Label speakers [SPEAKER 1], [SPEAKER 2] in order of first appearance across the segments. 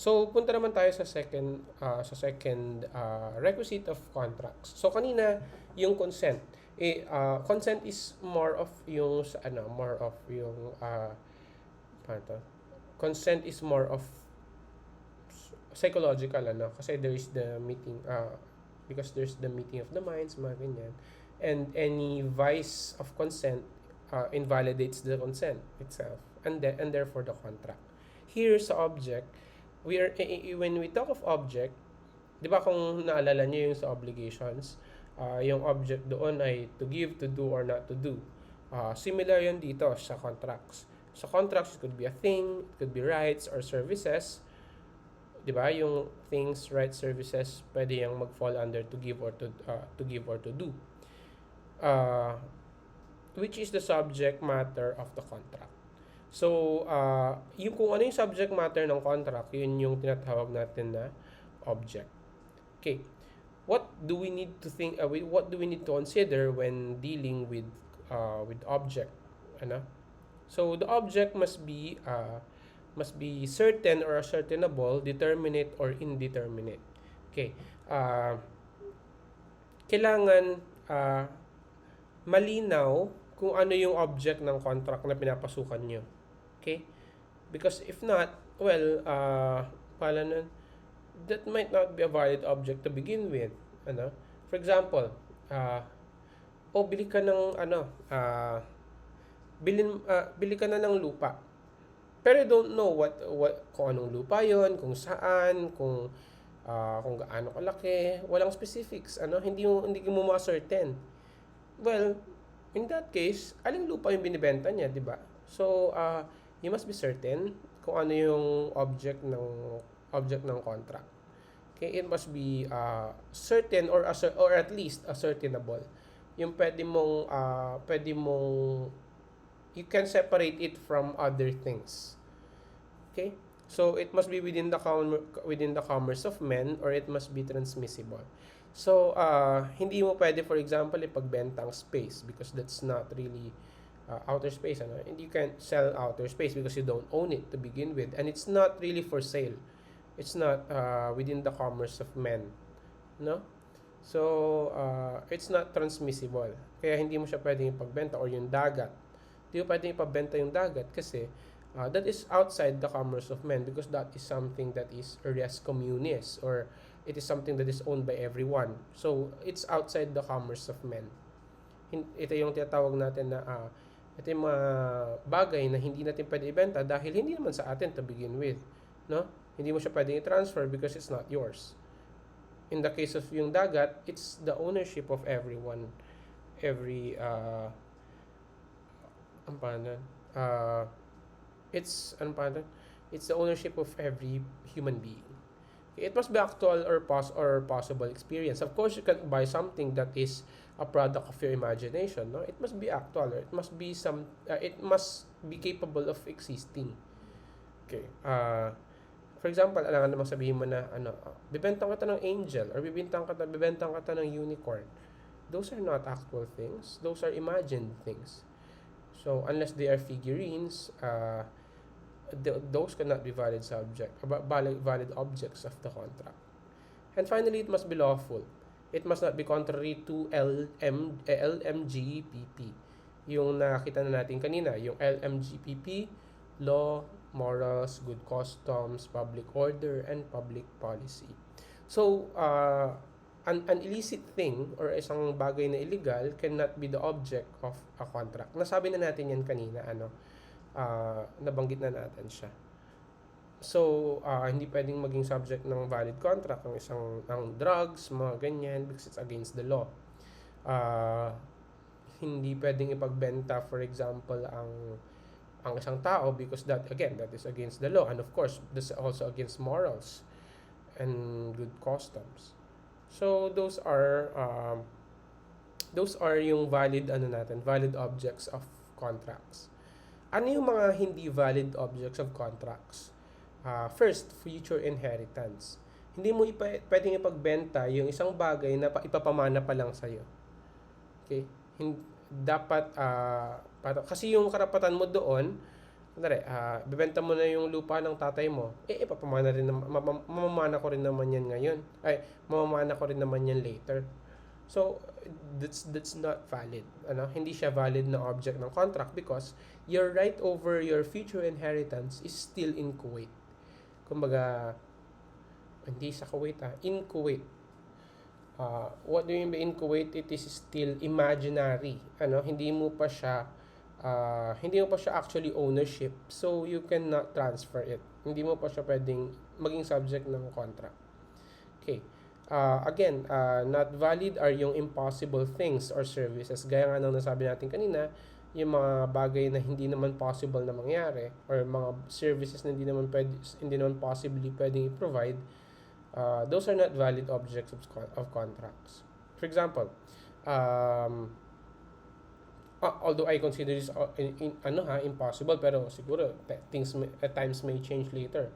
[SPEAKER 1] So, punta naman tayo sa second requisite of contracts. So, kanina, yung consent. Consent is more of yung, more of yung, paano to? Consent is more of psychological, kasi there is the meeting, because there's the meeting of the minds, mga ganyan. And any vice of consent invalidates the consent itself, and therefore the contract. Here sa object, when we talk of object, di ba kung naalala niyo yung sa obligations, yung object doon ay to give, to do, or not to do. Similar yun dito sa contracts. Sa contracts, it could be a thing, it could be rights or services. Di ba? Yung things, rights, services, pwede yung mag-fall under to give or to do. Which is the subject matter of the contract. So, yung kung ano yung subject matter ng contract, yun yung tinatawag natin na object. Okay. What do we need to think? What do we need to consider when dealing with object? Ano? So the object must be certain or ascertainable, determinate or indeterminate. Okay. Kailangan malinaw kung ano yung object ng contract na pinapasukan nyo. Okay? Because if not, well, that might not be a valid object to begin with. Ano? For example, bili ka ng bili ka na ng lupa. Pero you don't know what kung anong lupa 'yon, kung saan, kung gaano kalaki, walang specifics, hindi mo ma-certain. Well, in that case, aling lupa yung binibenta niya, 'di ba? So, you must be certain kung ano yung object ng contract. Okay, it must be certain or at least ascertainable. Yung pwede mong you can separate it from other things. Okay? So it must be within the commerce of men, or it must be transmissible. So hindi mo pwede, for example, ipagbenta ang space because that's not really outer space, and you can't sell outer space because you don't own it to begin with, and it's not really for sale. It's not within the commerce of men, no? So it's not transmissible, kaya hindi mo siya pwedeng ipagbenta. Or yung dagat, hindi mo pwedeng ipagbenta yung dagat kasi that is outside the commerce of men, because that is something that is res communis, or it is something that is owned by everyone. So it's outside the commerce of men. Ito yung tinatawag natin na ito yung mga bagay na hindi natin pwede ibenta dahil hindi naman sa atin to begin with, no? Hindi mo siya pwedeng i-transfer because it's not yours. In the case of yung dagat, it's the ownership of everyone. It's the ownership of every human being. It must be actual or possible experience. Of course, you can buy something that is a product of your imagination, no? It must be actual, or it must be capable of existing. Okay. For example, alangan namang sabihin mo na bibentang ka ng angel, or bibentang ka ng unicorn. Those are not actual things. Those are imagined things. So unless they are figurines, those cannot be valid objects of the contract. And finally, it must be lawful. It must not be contrary to LMGPP. Yung nakita na natin kanina, yung LMGPP, law, morals, good customs, public order, and public policy. So, an illicit thing or isang bagay na illegal cannot be the object of a contract. Nasabi na natin yan kanina, nabanggit na natin siya. So, hindi pwedeng maging subject ng valid contract ang drugs, mga ganyan, because it's against the law. Hindi pwedeng ipagbenta, for example, ang isang tao, because that is against the law, and of course this is also against morals and good customs. So those are yung valid objects of contracts. Ano yung mga hindi valid objects of contracts? First, future inheritance. Hindi mo pwedeng ipagbenta yung isang bagay na ipapamana pa lang sa'yo. Okay? Dapat kasi yung karapatan mo doon, Kunwari, bebenta mo na yung lupa ng tatay mo, ipapamana rin mamamana ko rin naman yan ngayon. Ay, mamamana ko rin naman yan later. So, that's not valid. Hindi siya valid na object ng contract because your right over your future inheritance is still in Kuwait. Kumbaga, hindi sa Kuwait in Kuwait. What do you mean by in Kuwait? It is still imaginary. Hindi mo pa siya actually ownership. So, you cannot transfer it. Hindi mo pa siya pwedeng maging subject ng contract. Okay. Again, not valid are yung impossible things or services. Gaya nga nang nasabi natin kanina, yung mga bagay na hindi naman possible na mangyari or mga services na hindi naman possibly pwedeng i-provide, those are not valid objects of contracts. For example, although I consider this impossible, pero siguro things at times may change later.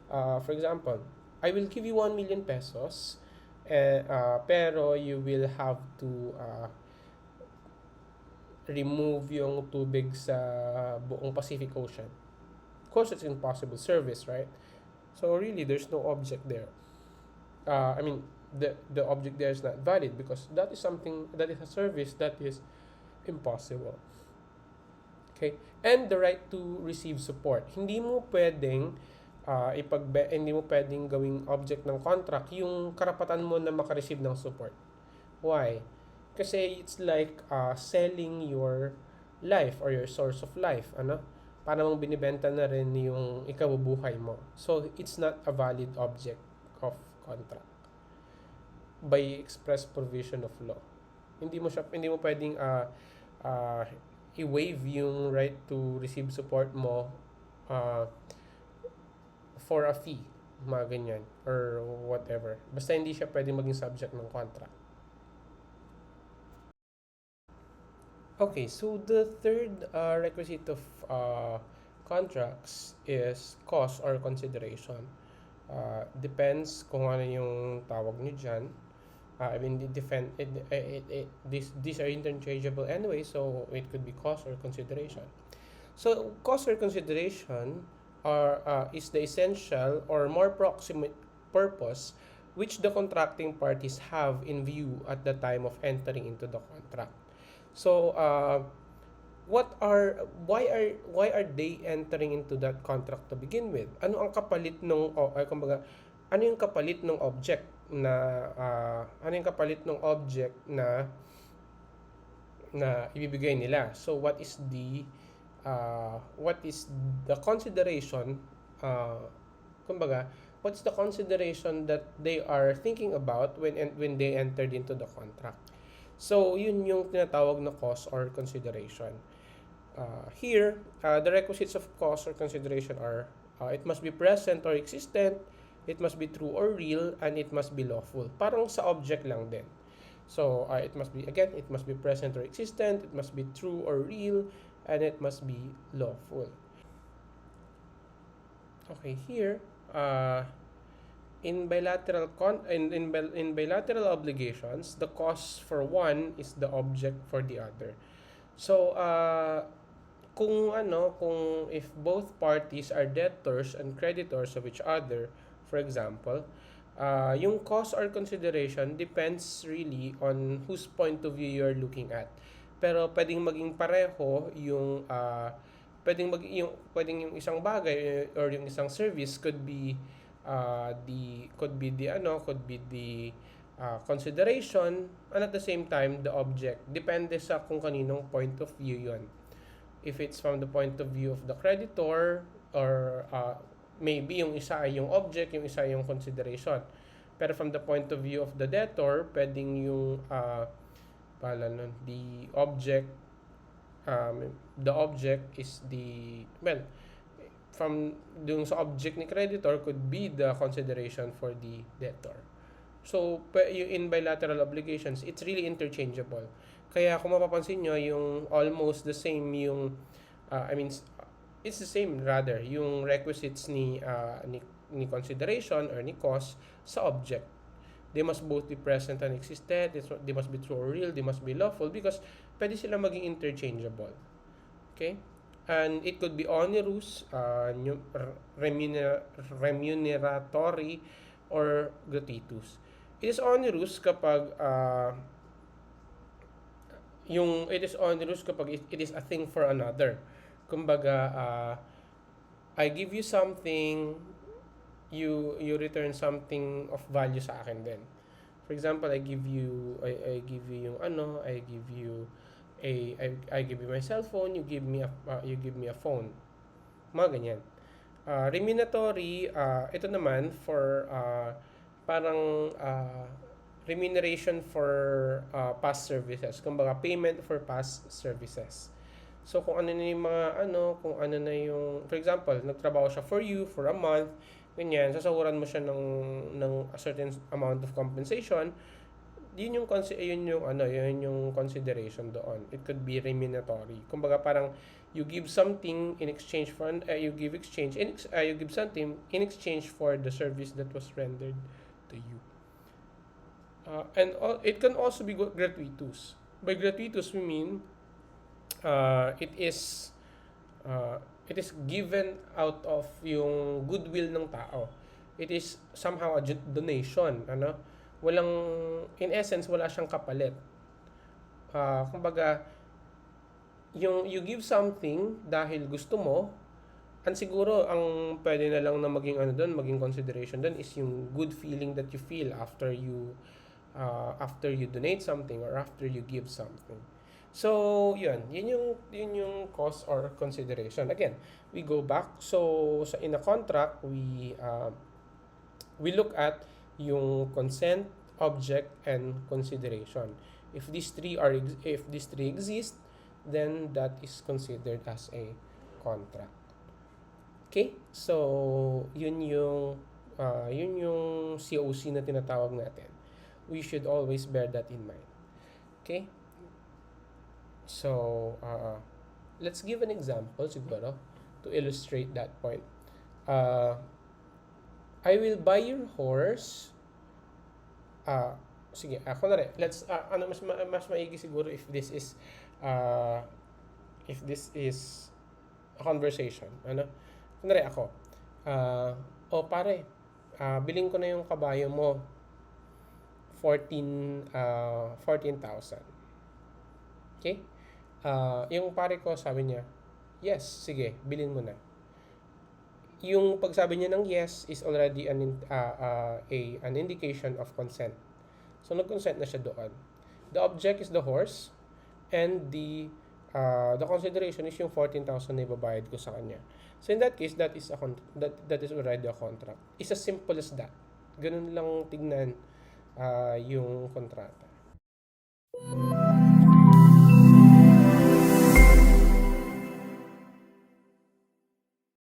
[SPEAKER 1] For example, I will give you 1 million pesos, pero you will have to remove yung tubig sa buong Pacific Ocean. Of course, it's impossible service, right? So really, there's no object there. The object there is not valid because that is a service that is impossible. Okay? And the right to receive support. Hindi mo pwedeng gawing object ng contract yung karapatan mo na makareceive ng support. Why? Kasi it's like selling your life or your source of life. Para mong binibenta na rin yung ikabubuhay mo. So, it's not a valid object of contract by express provision of law. Hindi mo pwedeng i-waive yung right to receive support mo for a fee, mga ganyan, or whatever. Basta hindi siya pwedeng maging subject ng contract. Okay, so the third requisite of contracts is cost or consideration. Depends kung ano yung tawag nyo dyan. These are interchangeable anyway, so it could be cost or consideration. So, cost or consideration is the essential or more proximate purpose which the contracting parties have in view at the time of entering into the contract. So, why are they entering into that contract to begin with? Ano yung kapalit ng object na ibibigay nila? So, what is the consideration what is the consideration that they are thinking about when they entered into the contract? So, yun yung tinatawag na cost or consideration. Here, the requisites of cost or consideration are it must be present or existent, it must be true or real, and it must be lawful. Parang sa object lang din. So, it must be present or existent, it must be true or real, and it must be lawful. Okay, here, in bilateral obligations, the cost for one is the object for the other. So, kung if both parties are debtors and creditors of each other, for example, yung cost or consideration depends really on whose point of view you're looking at. Pero pwedeng maging pareho yung pwedeng yung isang bagay or yung isang service could be the consideration, and at the same time the object. Depende sa kung kaninong point of view yon. If it's from the point of view of the creditor, or maybe yung isa ay yung object, yung isa ay yung consideration. Pero from the point of view of the debtor, pwedeng yung the object is from dun sa object ni creditor could be the consideration for the debtor. So, in bilateral obligations, it's really interchangeable. Kaya kung mapapansin nyo, yung almost the same yung, it's the same rather, yung requisites ni consideration or ni cost sa object. They must both be present and existent, they must be true or real, they must be lawful, because pwede sila maging interchangeable. Okay? And it could be onerous, remuneratory, or gratuitous. It is onerous kapag it is a thing for another. Kumbaga, I give you something, you return something of value sa akin din. For example, I give you yung ano, I give you my cell phone, you give me a phone. Mga ganyan. Remuneratory, ito naman for parang remuneration for past services. Kumbaga, payment for past services. So, kung ano na yung mga kung ano na yung, for example, nagtrabaho siya for you for a month, ganyan, sasahuran mo siya ng a certain amount of compensation, yun yung consideration doon. It could be remuneratory. Kumbaga parang you give something in exchange for you give something in exchange for the service that was rendered to you. It can also be gratuitous. By gratuitous we mean it is given out of yung goodwill ng tao. It is somehow a donation, walang, in essence, wala siyang kapalit. Kumbaga, you give something dahil gusto mo, and siguro ang pwede na lang na maging consideration doon is yung good feeling that you feel after you donate something or after you give something. So, yun yung cost or consideration. Again, we go back. So, in a contract, we look at yung consent, object, and consideration. If these three exist, then that is considered as a contract. Okay? So, yun yung COC na tinatawag natin. We should always bear that in mind. Okay? So, let's give an example siguro to illustrate that point. I will buy your horse. Sige, ako na rin. Let's, mas maigi siguro if this is a conversation. Kunwari ako, pare, biling ko na yung kabayo mo, 14,000. Okay? Yung pare ko, sabi niya, yes, sige, bilhin mo na. Yung pagsabi niya ng yes is already an indication of consent. So, nag-consent na siya doon. The object is the horse, and the consideration is yung 14,000 na ibabayad ko sa kanya. So, in that case, that is already a contract. It's as simple as that. Ganun lang tignan yung kontrata.